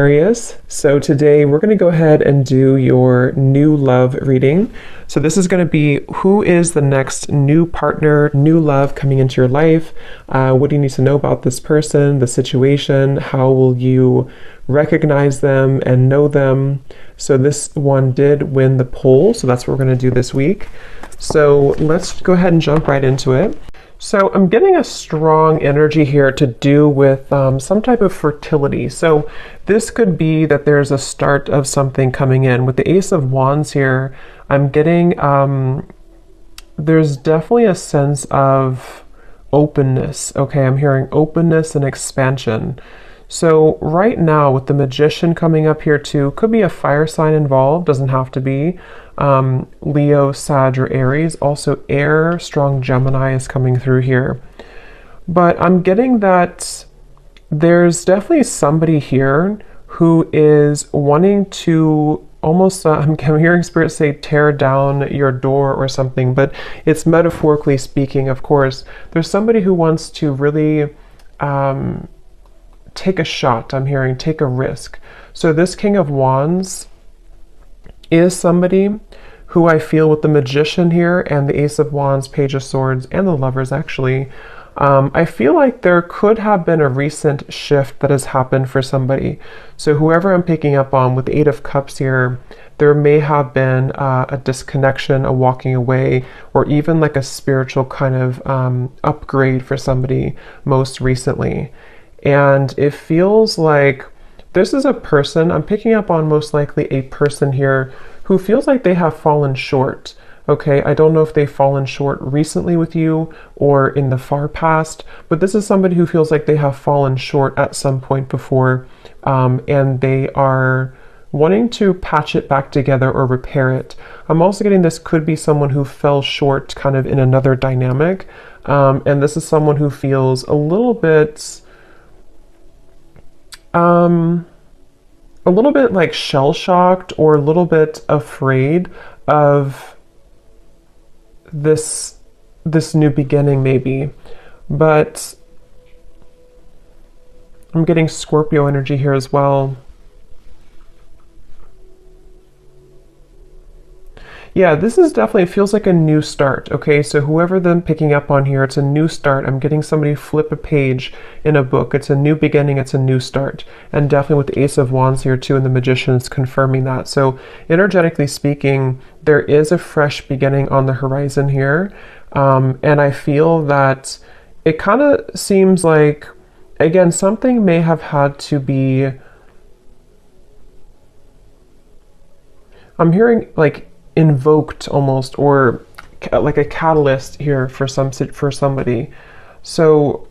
Sagittarius. So today we're going to go ahead and do your new love reading. So this is going to be who is the next new partner, new love coming into your life. What do you need to know about this person, the situation? How will you recognize them and know them? So this one did win the poll, so that's what we're going to do this week. So let's go ahead and jump right into it. So I'm getting a strong energy here to do with some type of fertility. So this could be that there's a start of something coming in. With the Ace of Wands here, I'm getting, there's definitely a sense of openness. Okay, I'm hearing openness and expansion. So right now with the Magician coming up here too, could be a fire sign involved, doesn't have to be. Leo, Sag, or Aries. Also air, strong Gemini is coming through here. But I'm getting that there's definitely somebody here who is wanting to almost, I'm hearing Spirit say tear down your door or something, but it's metaphorically speaking, of course. There's somebody who wants to really take a shot, I'm hearing, take a risk. So this King of Wands is somebody who I feel with the Magician here and the Ace of Wands, Page of Swords, and the Lovers actually, I feel like there could have been a recent shift that has happened for somebody. So whoever I'm picking up on with the Eight of Cups here, there may have been a disconnection, a walking away, or even like a spiritual kind of upgrade for somebody most recently. And it feels like this is a person, I'm picking up on most likely a person here who feels like they have fallen short. Okay, I don't know if they've fallen short recently with you or in the far past, but this is somebody who feels like they have fallen short at some point before, and they are wanting to patch it back together or repair it. I'm also getting this could be someone who fell short kind of in another dynamic, and this is someone who feels a little bit like shell-shocked or a little bit afraid of this new beginning maybe. But I'm getting Scorpio energy here as well. Yeah, this is definitely, it feels like a new start. Okay, so whoever I'm picking up on here, it's a new start. I'm getting somebody flip a page in a book. It's a new beginning, it's a new start. And definitely with the Ace of Wands here too, and the Magician is confirming that. So energetically speaking, there is a fresh beginning on the horizon here. And I feel that it kind of seems like, again, something may have had to be, I'm hearing like invoked almost, or like a catalyst here for somebody. So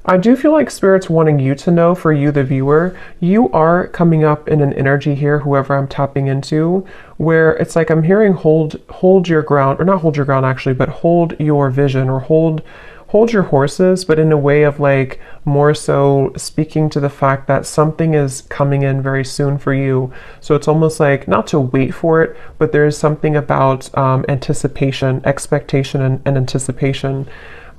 I do feel like Spirit's wanting you to know, for you the viewer, you are coming up in an energy here, whoever I'm tapping into, where it's like I'm hearing hold your ground, or not hold your ground actually, but hold your vision, or hold your horses, but in a way of like more so speaking to the fact that something is coming in very soon for you. So it's almost like not to wait for it, but there is something about anticipation, expectation, and anticipation.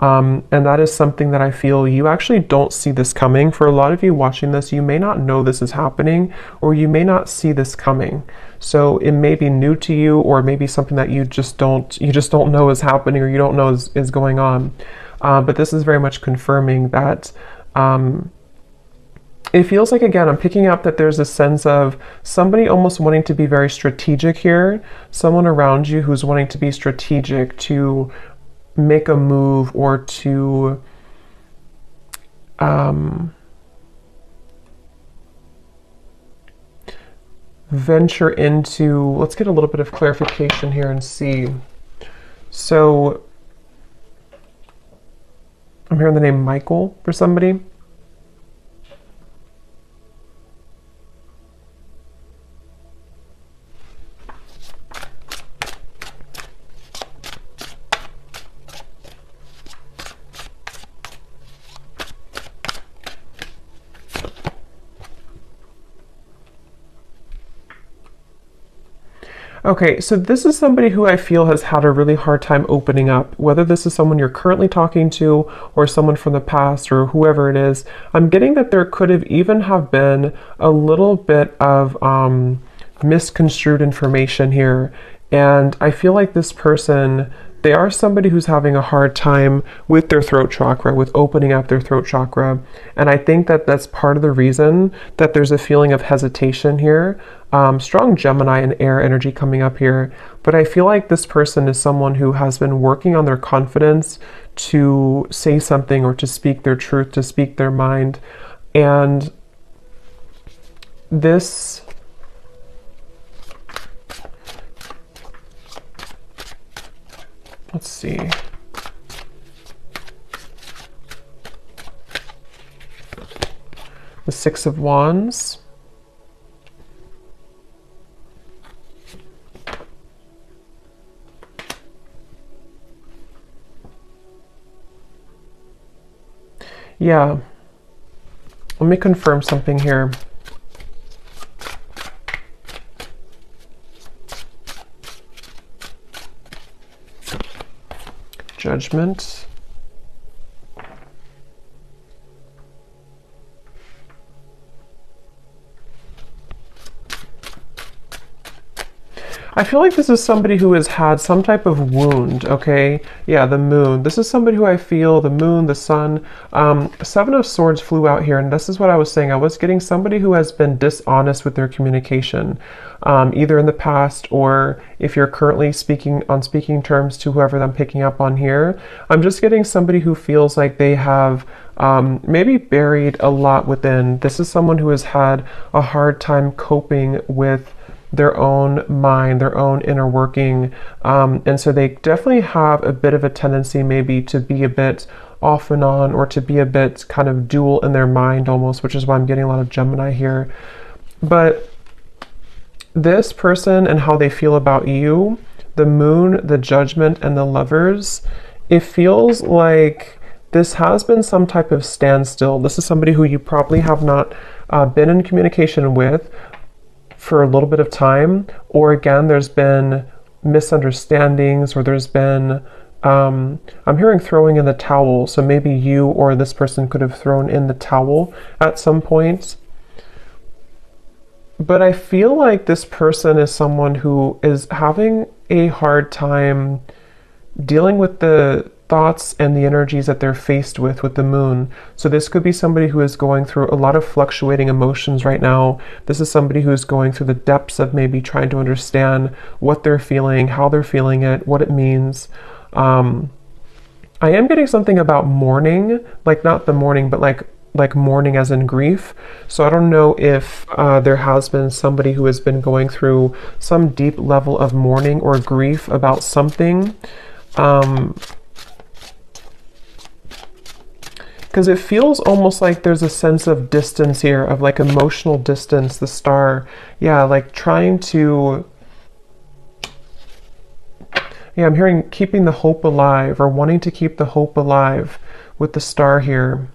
And that is something that I feel you actually don't see this coming. For a lot of you watching this, you may not know this is happening, or you may not see this coming. So it may be new to you, or maybe something that you just don't know is happening, or you don't know is going on. But this is very much confirming that it feels like, again, I'm picking up that there's a sense of somebody almost wanting to be very strategic here, someone around you who's wanting to be strategic, to make a move, or to venture into, let's get a little bit of clarification here and see. So I'm hearing the name Michael for somebody. Okay, so this is somebody who I feel has had a really hard time opening up. Whether this is someone you're currently talking to or someone from the past or whoever it is, I'm getting that there could have even have been a little bit of misconstrued information here. And I feel like this person, they are somebody who's having a hard time with their throat chakra, with opening up their throat chakra. And I think that that's part of the reason that there's a feeling of hesitation here. Strong Gemini and air energy coming up here. But I feel like this person is someone who has been working on their confidence to say something or to speak their truth, to speak their mind. And this... Let's see. The Six of Wands. Yeah. Let me confirm something here. Judgment. I feel like this is somebody who has had some type of wound, okay? Yeah, the moon. This is somebody who I feel, the moon, the sun. Seven of Swords flew out here, and this is what I was saying. I was getting somebody who has been dishonest with their communication, either in the past or if you're currently speaking on speaking terms to whoever I'm picking up on here. I'm just getting somebody who feels like they have maybe buried a lot within. This is someone who has had a hard time coping with their own mind, their own inner working. And so they definitely have a bit of a tendency maybe to be a bit off and on, or to be a bit kind of dual in their mind almost, which is why I'm getting a lot of Gemini here. But this person and how they feel about you, the moon, the judgment, and the lovers, it feels like this has been some type of standstill. This is somebody who you probably have not been in communication with for a little bit of time, or again, there's been misunderstandings, or there's been, I'm hearing throwing in the towel. So maybe you or this person could have thrown in the towel at some point. But I feel like this person is someone who is having a hard time dealing with the thoughts and the energies that they're faced with the moon. So this could be somebody who is going through a lot of fluctuating emotions right now. This is somebody who's going through the depths of maybe trying to understand what they're feeling, how they're feeling it, what it means. I am getting something about mourning, like not the mourning, but like mourning as in grief. So I don't know if there has been somebody who has been going through some deep level of mourning or grief about something. Because it feels almost like there's a sense of distance here, of like emotional distance, the star. Yeah, like trying to... Yeah, I'm hearing keeping the hope alive, or wanting to keep the hope alive with the star here.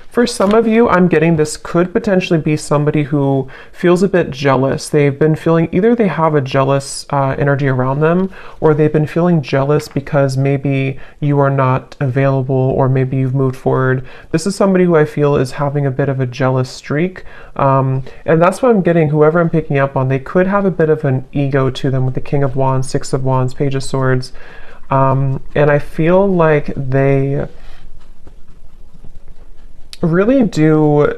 For some of you, I'm getting this could potentially be somebody who feels a bit jealous. They've been feeling, either they have a jealous energy around them, or they've been feeling jealous because maybe you are not available, or maybe you've moved forward. This is somebody who I feel is having a bit of a jealous streak. And that's what I'm getting, whoever I'm picking up on, they could have a bit of an ego to them with the King of Wands, Six of Wands, Page of Swords. And I feel like they really do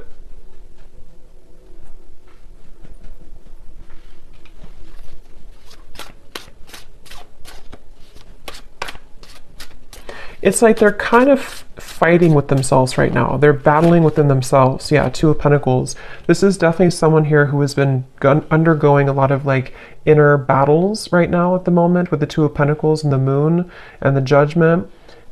it's like they're kind of fighting with themselves right now. They're battling within themselves. Yeah, Two of Pentacles. This is definitely someone here who has been undergoing a lot of like inner battles right now at the moment with the Two of Pentacles and the moon and the judgment.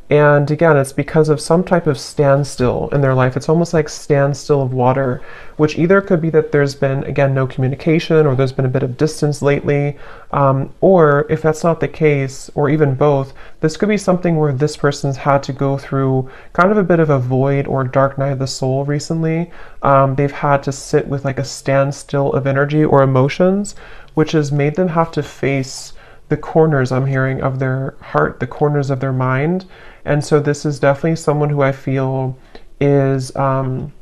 And again, it's because of some type of standstill in their life. It's almost like standstill of water, which either could be that there's been, again, no communication, or there's been a bit of distance lately. Or if that's not the case, or even both, this could be something where this person's had to go through kind of a bit of a void or dark night of the soul recently. They've had to sit with like a standstill of energy or emotions, which has made them have to face the corners, I'm hearing, of their heart, the corners of their mind. And so this is definitely someone who I feel is, again,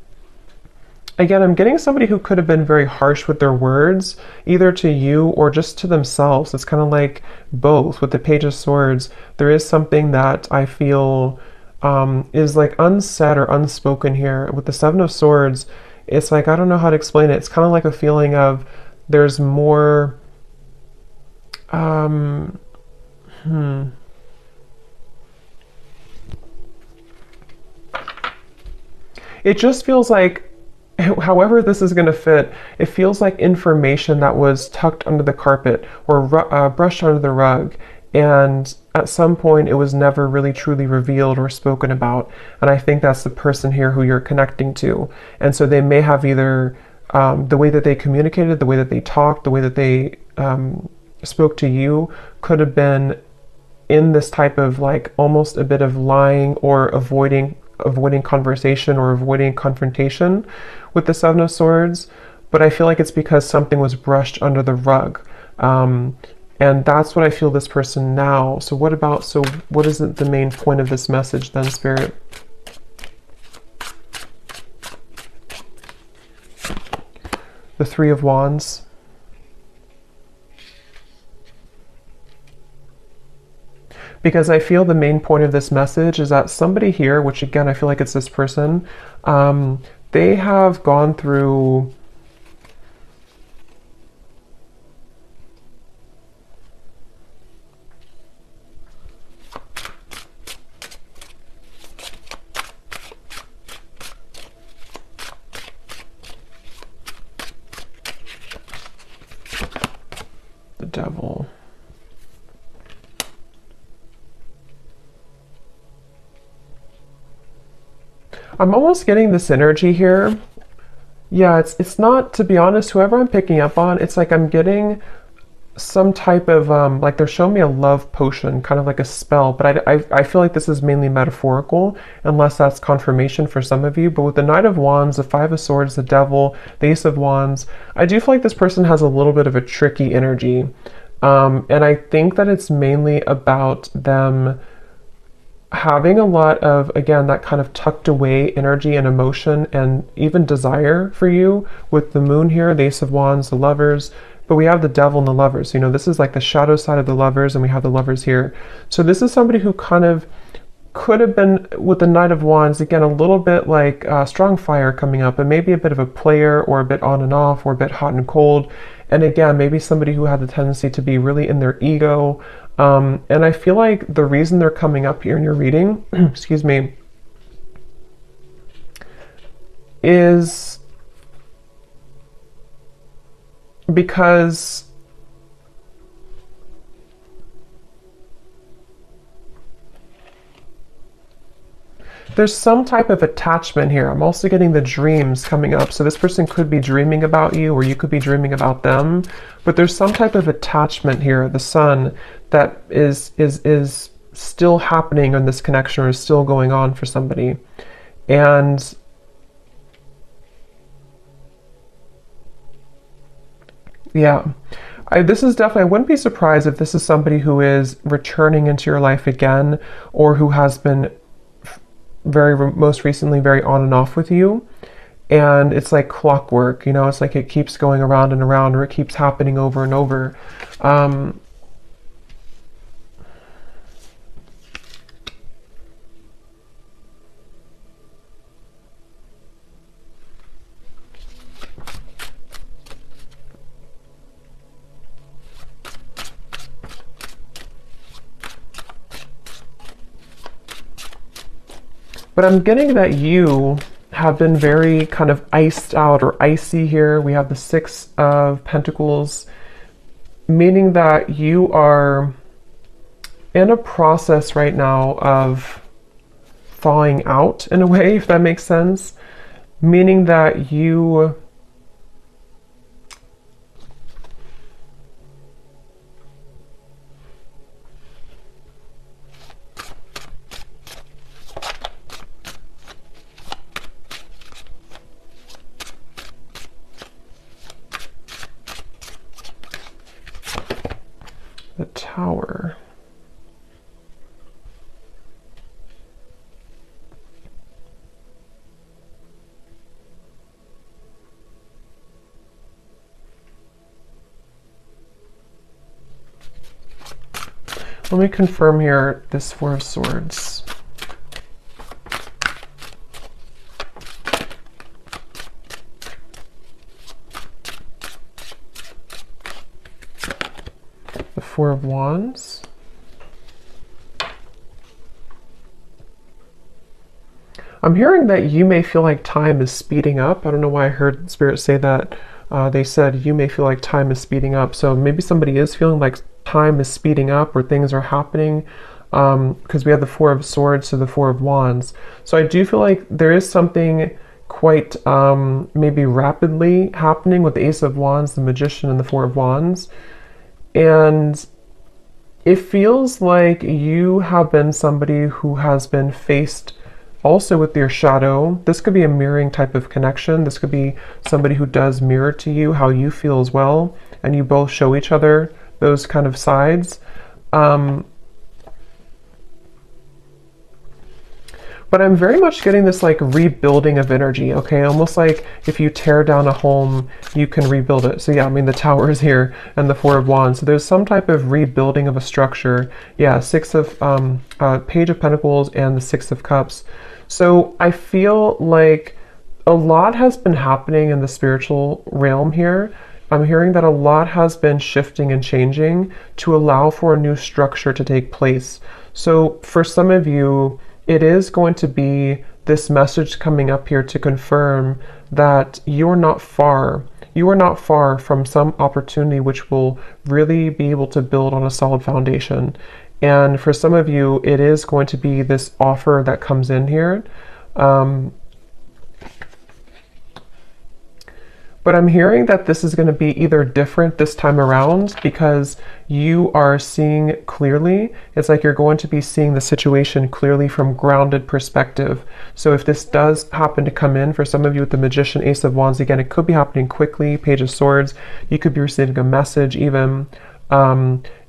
I'm getting somebody who could have been very harsh with their words, either to you or just to themselves. It's kind of like both. With the Page of Swords, there is something that I feel is like unsaid or unspoken here. With the Seven of Swords, it's like, I don't know how to explain it. It's kind of like a feeling of there's more, It just feels like, however this is going to fit, it feels like information that was tucked under the carpet or brushed under the rug. And at some point, it was never really truly revealed or spoken about. And I think that's the person here who you're connecting to. And so they may have either the way that they communicated, the way that they talked, the way that they spoke to you could have been in this type of like almost a bit of lying or avoiding conversation or avoiding confrontation with the Seven of Swords. But I feel like it's because something was brushed under the rug. And that's what I feel this person now. So what is the main point of this message then, Spirit? The Three of Wands. Because I feel the main point of this message is that somebody here, which again, I feel like it's this person, they have gone through the Devil. I'm almost getting this energy here. Yeah, it's not, to be honest, whoever I'm picking up on, it's like I'm getting some type of, like they're showing me a love potion, kind of like a spell, but I feel like this is mainly metaphorical, unless that's confirmation for some of you. But with the Knight of Wands, the Five of Swords, the Devil, the Ace of Wands, I do feel like this person has a little bit of a tricky energy. And I think that it's mainly about them having a lot of, again, that kind of tucked away energy and emotion and even desire for you with the Moon here, the Ace of Wands, the Lovers, but we have the Devil and the Lovers. You know, this is like the shadow side of the Lovers, and we have the Lovers here. So this is somebody who kind of could have been, with the Knight of Wands, again, a little bit like strong fire coming up, and maybe a bit of a player, or a bit on and off, or a bit hot and cold. And again, maybe somebody who had the tendency to be really in their ego. And I feel like the reason they're coming up here in your reading, excuse me, is because there's some type of attachment here. I'm also getting the dreams coming up. So this person could be dreaming about you, or you could be dreaming about them. But there's some type of attachment here, the Sun, that is still happening in this connection, or is still going on for somebody. And yeah, this is definitely, I wouldn't be surprised if this is somebody who is returning into your life again, or who has been most recently very on and off with you. And it's like clockwork, you know, it's like it keeps going around and around, or it keeps happening over and over. But I'm getting that you have been very kind of iced out or icy here. We have the Six of Pentacles, meaning that you are in a process right now of thawing out in a way, if that makes sense, meaning that you the Tower. Let me confirm here this Four of Swords. The Four of Wands. I'm hearing that you may feel like time is speeding up. I don't know why I heard Spirit say that. They said you may feel like time is speeding up. So maybe somebody is feeling like time is speeding up or things are happening, because we have the Four of Swords to the Four of Wands. So I do feel like there is something quite maybe rapidly happening with the Ace of Wands, the Magician, and the Four of Wands. And it feels like you have been somebody who has been faced also with your shadow. This could be a mirroring type of connection. This could be somebody who does mirror to you how you feel as well, and you both show each other those kind of sides. But I'm very much getting this like rebuilding of energy, okay? Almost like if you tear down a home, you can rebuild it. So yeah, I mean, the Tower is here and the Four of Wands. So there's some type of rebuilding of a structure. Yeah, Page of Pentacles and the Six of Cups. So I feel like a lot has been happening in the spiritual realm here. I'm hearing that a lot has been shifting and changing to allow for a new structure to take place. So for some of you, it is going to be this message coming up here to confirm that you're not far. You are not far from some opportunity which will really be able to build on a solid foundation. And for some of you, it is going to be this offer that comes in here. But I'm hearing that this is going to be either different this time around because you are seeing clearly. It's like you're going to be seeing the situation clearly from grounded perspective. So if this does happen to come in for some of you with the Magician, Ace of Wands, again, it could be happening quickly, Page of Swords. You could be receiving a message even.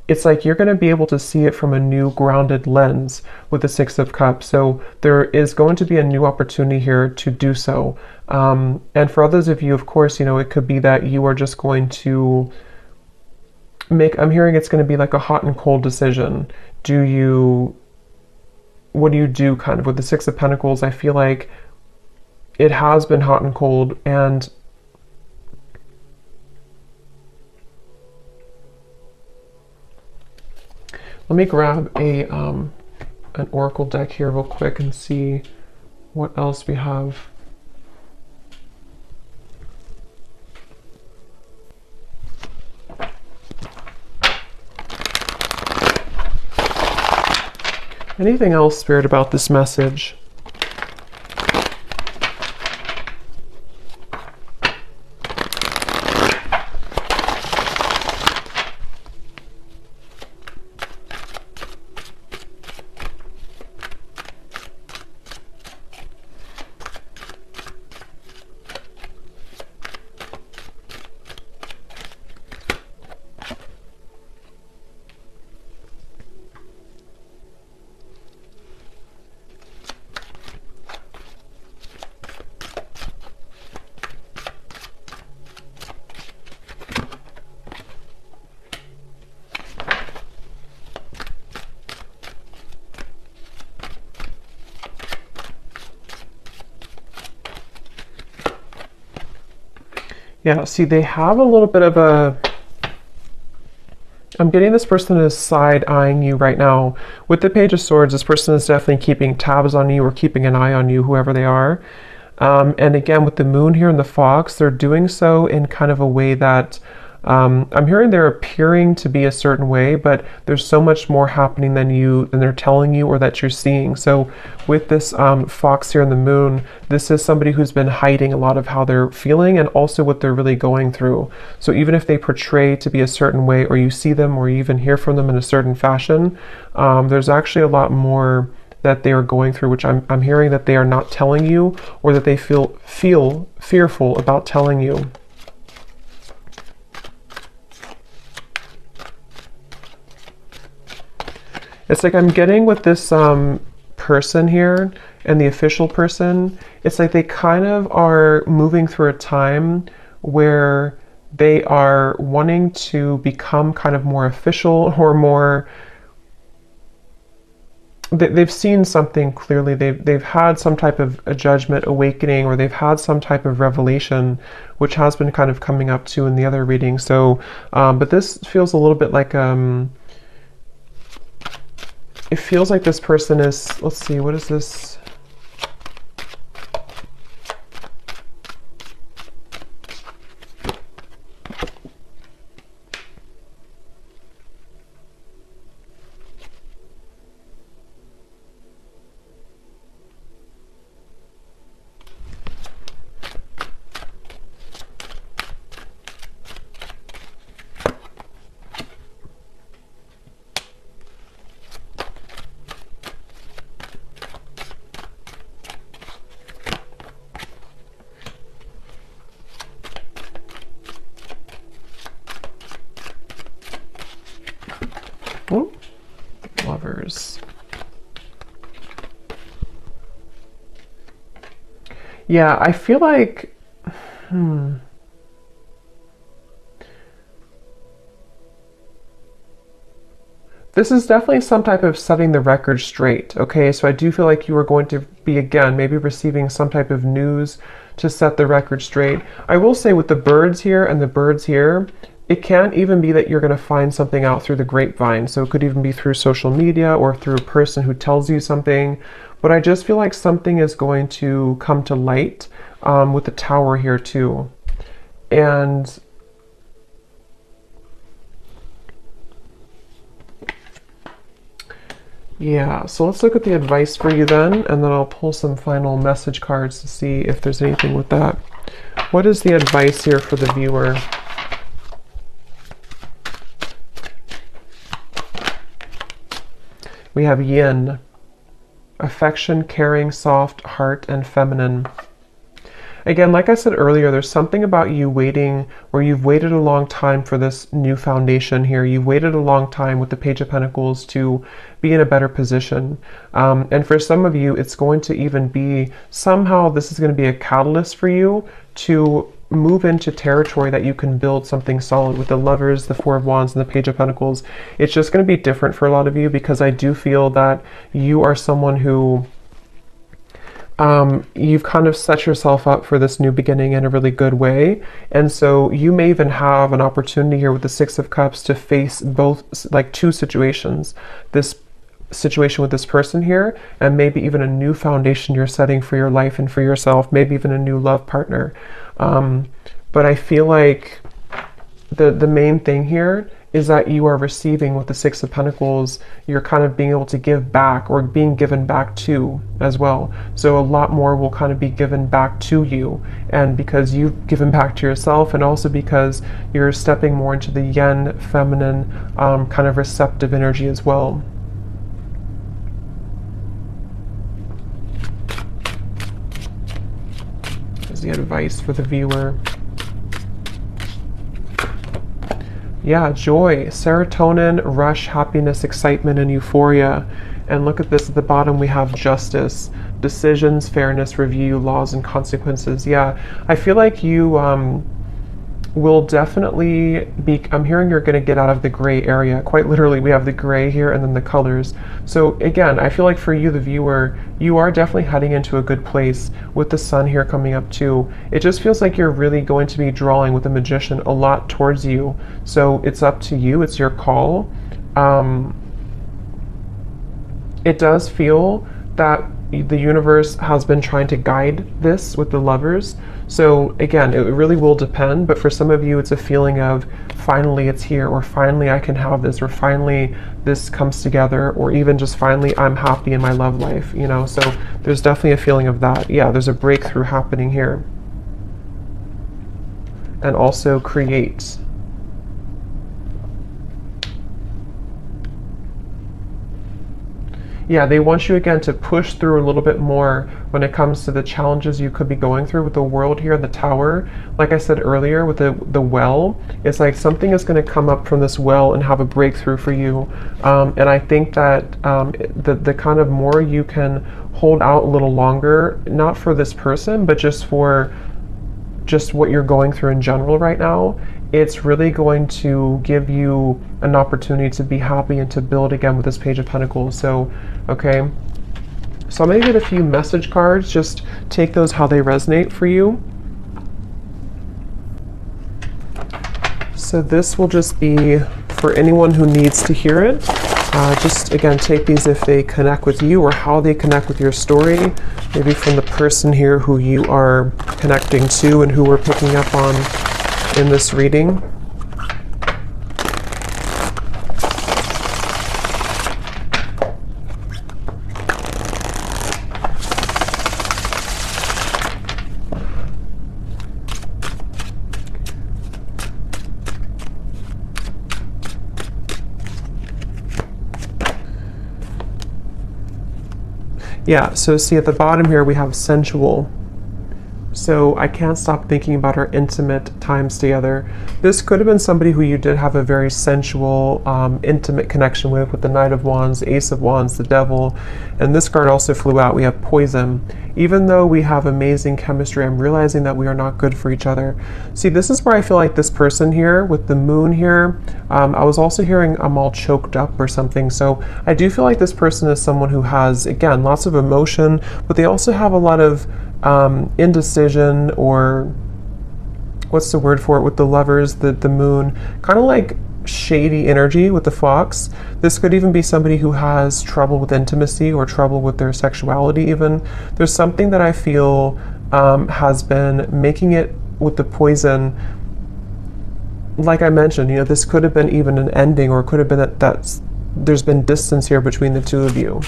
It's like you're going to be able to see it from a new grounded lens with the Six of Cups. So there is going to be a new opportunity here to do so. And for others of you, of course, it could be that you are just going to I'm hearing it's going to be like a hot and cold decision. What do you do kind of with the Six of Pentacles? I feel like it has been hot and cold, and let me grab an oracle deck here real quick and see what else we have. Anything else, Spirit, about this message? Yeah, see, they have a little bit of I'm getting this person is side-eyeing you right now. With the Page of Swords, this person is definitely keeping tabs on you or keeping an eye on you, whoever they are. And again, with the Moon here and the Fox, they're doing so in kind of a way that I'm hearing they're appearing to be a certain way, but there's so much more happening than they're telling you or that you're seeing. So with this fox here in the moon, this is somebody who's been hiding a lot of how they're feeling and also what they're really going through. So even if they portray to be a certain way, or you see them or you even hear from them in a certain fashion, there's actually a lot more that they are going through, which I'm hearing that they are not telling you, or that they feel fearful about telling you. It's like I'm getting with this person here and the official person, it's like they kind of are moving through a time where they are wanting to become kind of more official or more. They've seen something clearly. They've had some type of a judgment awakening, or they've had some type of revelation, which has been kind of coming up too in the other reading. So, but this feels a little bit like it feels like this person is. Let's see, what is this? Oh, Lovers. Yeah, I feel like, this is definitely some type of setting the record straight, okay? So I do feel like you are going to be, again, maybe receiving some type of news to set the record straight. I will say with the birds here and the birds here, it can't even be that you're going to find something out through the grapevine. So it could even be through social media or through a person who tells you something. But I just feel like something is going to come to light with the tower here too. And yeah, so let's look at the advice for you then, and then I'll pull some final message cards to see if there's anything with that. What is the advice here for the viewer? We have yin, affection, caring, soft, heart, and feminine. Again, like I said earlier, there's something about you waiting, where you've waited a long time for this new foundation here. You've waited a long time with the Page of Pentacles to be in a better position. And for some of you, it's going to even be, somehow this is going to be a catalyst for you to move into territory that you can build something solid. With the Lovers, the Four of Wands, and the Page of Pentacles, it's just going to be different for a lot of you, because I do feel that you are someone who you've kind of set yourself up for this new beginning in a really good way. And so you may even have an opportunity here with the Six of Cups to face both, like two situations. This situation with this person here, and maybe even a new foundation you're setting for your life and for yourself, maybe even a new love partner. But I feel like the main thing here is that you are receiving with the Six of Pentacles. You're kind of being able to give back, or being given back to as well. So a lot more will kind of be given back to you, and because you've given back to yourself, and also because you're stepping more into the yin, feminine, kind of receptive energy as well. There's the advice for the viewer. Yeah, joy, serotonin, rush, happiness, excitement, and euphoria. And look at this at the bottom, we have justice, decisions, fairness, review, laws, and consequences. Yeah, I feel like you will definitely be, I'm hearing you're going to get out of the gray area. Quite literally, we have the gray here and then the colors. So again, I feel like for you, the viewer, you are definitely heading into a good place with the sun here coming up too. It just feels like you're really going to be drawing with the Magician a lot towards you. So it's up to you, it's your call. It does feel that the universe has been trying to guide this with the lovers. So again, it really will depend, but for some of you, it's a feeling of finally it's here, or finally I can have this, or finally this comes together, or even just finally I'm happy in my love life, you know? So there's definitely a feeling of that. Yeah, there's a breakthrough happening here. And also create. Yeah, they want you again to push through a little bit more when it comes to the challenges you could be going through with the world here, the tower. Like I said earlier with the well, it's like something is going to come up from this well and have a breakthrough for you. And I think that the kind of more you can hold out a little longer, not for this person, but just for just what you're going through in general right now, it's really going to give you an opportunity to be happy and to build again with this Page of Pentacles. So, okay. So I'm going to get a few message cards. Just take those how they resonate for you. So this will just be for anyone who needs to hear it. Just again, take these if they connect with you or how they connect with your story. Maybe from the person here who you are connecting to and who we're picking up on in this reading. Yeah, so see at the bottom here we have sensual. So I can't stop thinking about our intimate times together. This could have been somebody who you did have a very sensual, intimate connection with the Knight of Wands, Ace of Wands, the Devil. And this card also flew out. We have poison. Even though we have amazing chemistry, I'm realizing that we are not good for each other. See, this is where I feel like this person here with the moon here, I was also hearing I'm all choked up or something. So I do feel like this person is someone who has, again, lots of emotion, but they also have a lot of indecision, or what's the word for it with the Lovers, the moon, kind of like shady energy with the Fox. This could even be somebody who has trouble with intimacy or trouble with their sexuality even. There's something that I feel has been making it with the poison. Like I mentioned, you know, this could have been even an ending, or it could have been that there's been distance here between the two of you.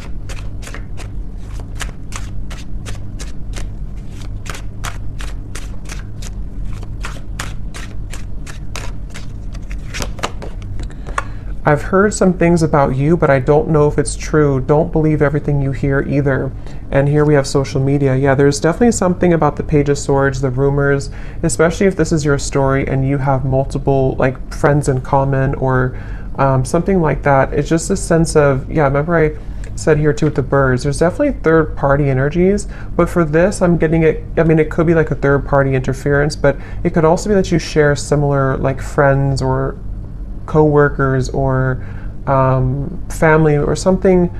I've heard some things about you, but I don't know if it's true. Don't believe everything you hear either. And here we have social media. Yeah, there's definitely something about the Page of Swords, the rumors, especially if this is your story and you have multiple like friends in common or something like that. It's just a sense of, yeah, remember I said here too with the birds, there's definitely third party energies, but for this I'm getting it, I mean, it could be like a third party interference, but it could also be that you share similar like friends or co-workers or family or something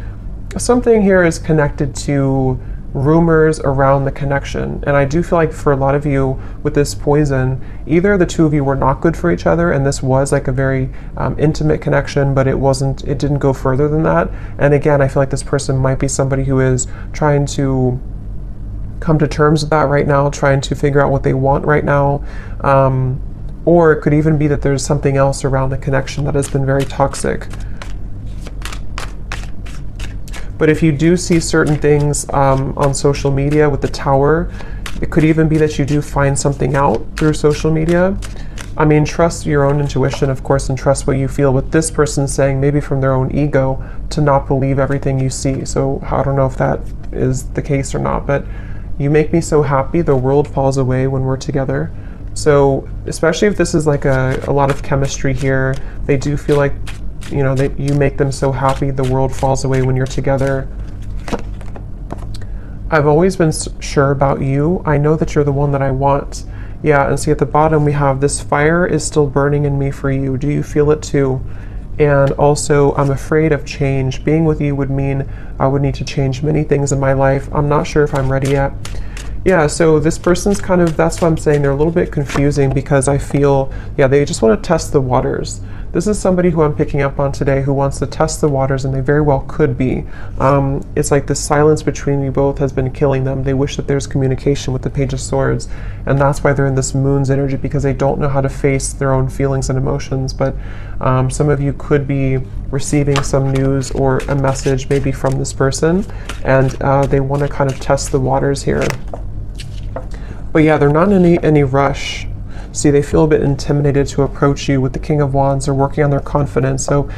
here is connected to rumors around the connection. And I do feel like for a lot of you with this poison, either the two of you were not good for each other and this was like a very intimate connection, but it didn't go further than that. And again, I feel like this person might be somebody who is trying to come to terms with that right now, trying to figure out what they want right now. Or it could even be that there's something else around the connection that has been very toxic. But if you do see certain things on social media with the Tower, it could even be that you do find something out through social media. I mean, trust your own intuition, of course, and trust what you feel. With this person saying, maybe from their own ego, to not believe everything you see. So I don't know if that is the case or not, but you make me so happy. The world falls away when we're together. So especially if this is like a lot of chemistry here, they do feel like, you know, you make them so happy, the world falls away when you're together. I've always been sure about you. I know that you're the one that I want. Yeah, and see at the bottom we have this fire is still burning in me for you. Do you feel it too? And also, I'm afraid of change. Being with you would mean I would need to change many things in my life. I'm not sure if I'm ready yet. Yeah, so this person's kind of, that's what I'm saying, they're a little bit confusing because I feel, yeah, they just want to test the waters. this is somebody who I'm picking up on today who wants to test the waters, and they very well could be. It's like the silence between you both has been killing them. They wish that there's communication with the Page of Swords, and that's why they're in this Moon's energy, because they don't know how to face their own feelings and emotions. But some of you could be receiving some news or a message maybe from this person, and they want to kind of test the waters here. But yeah, they're not in any rush. See, they feel a bit intimidated to approach you. With the King of Wands, they're working on their confidence. So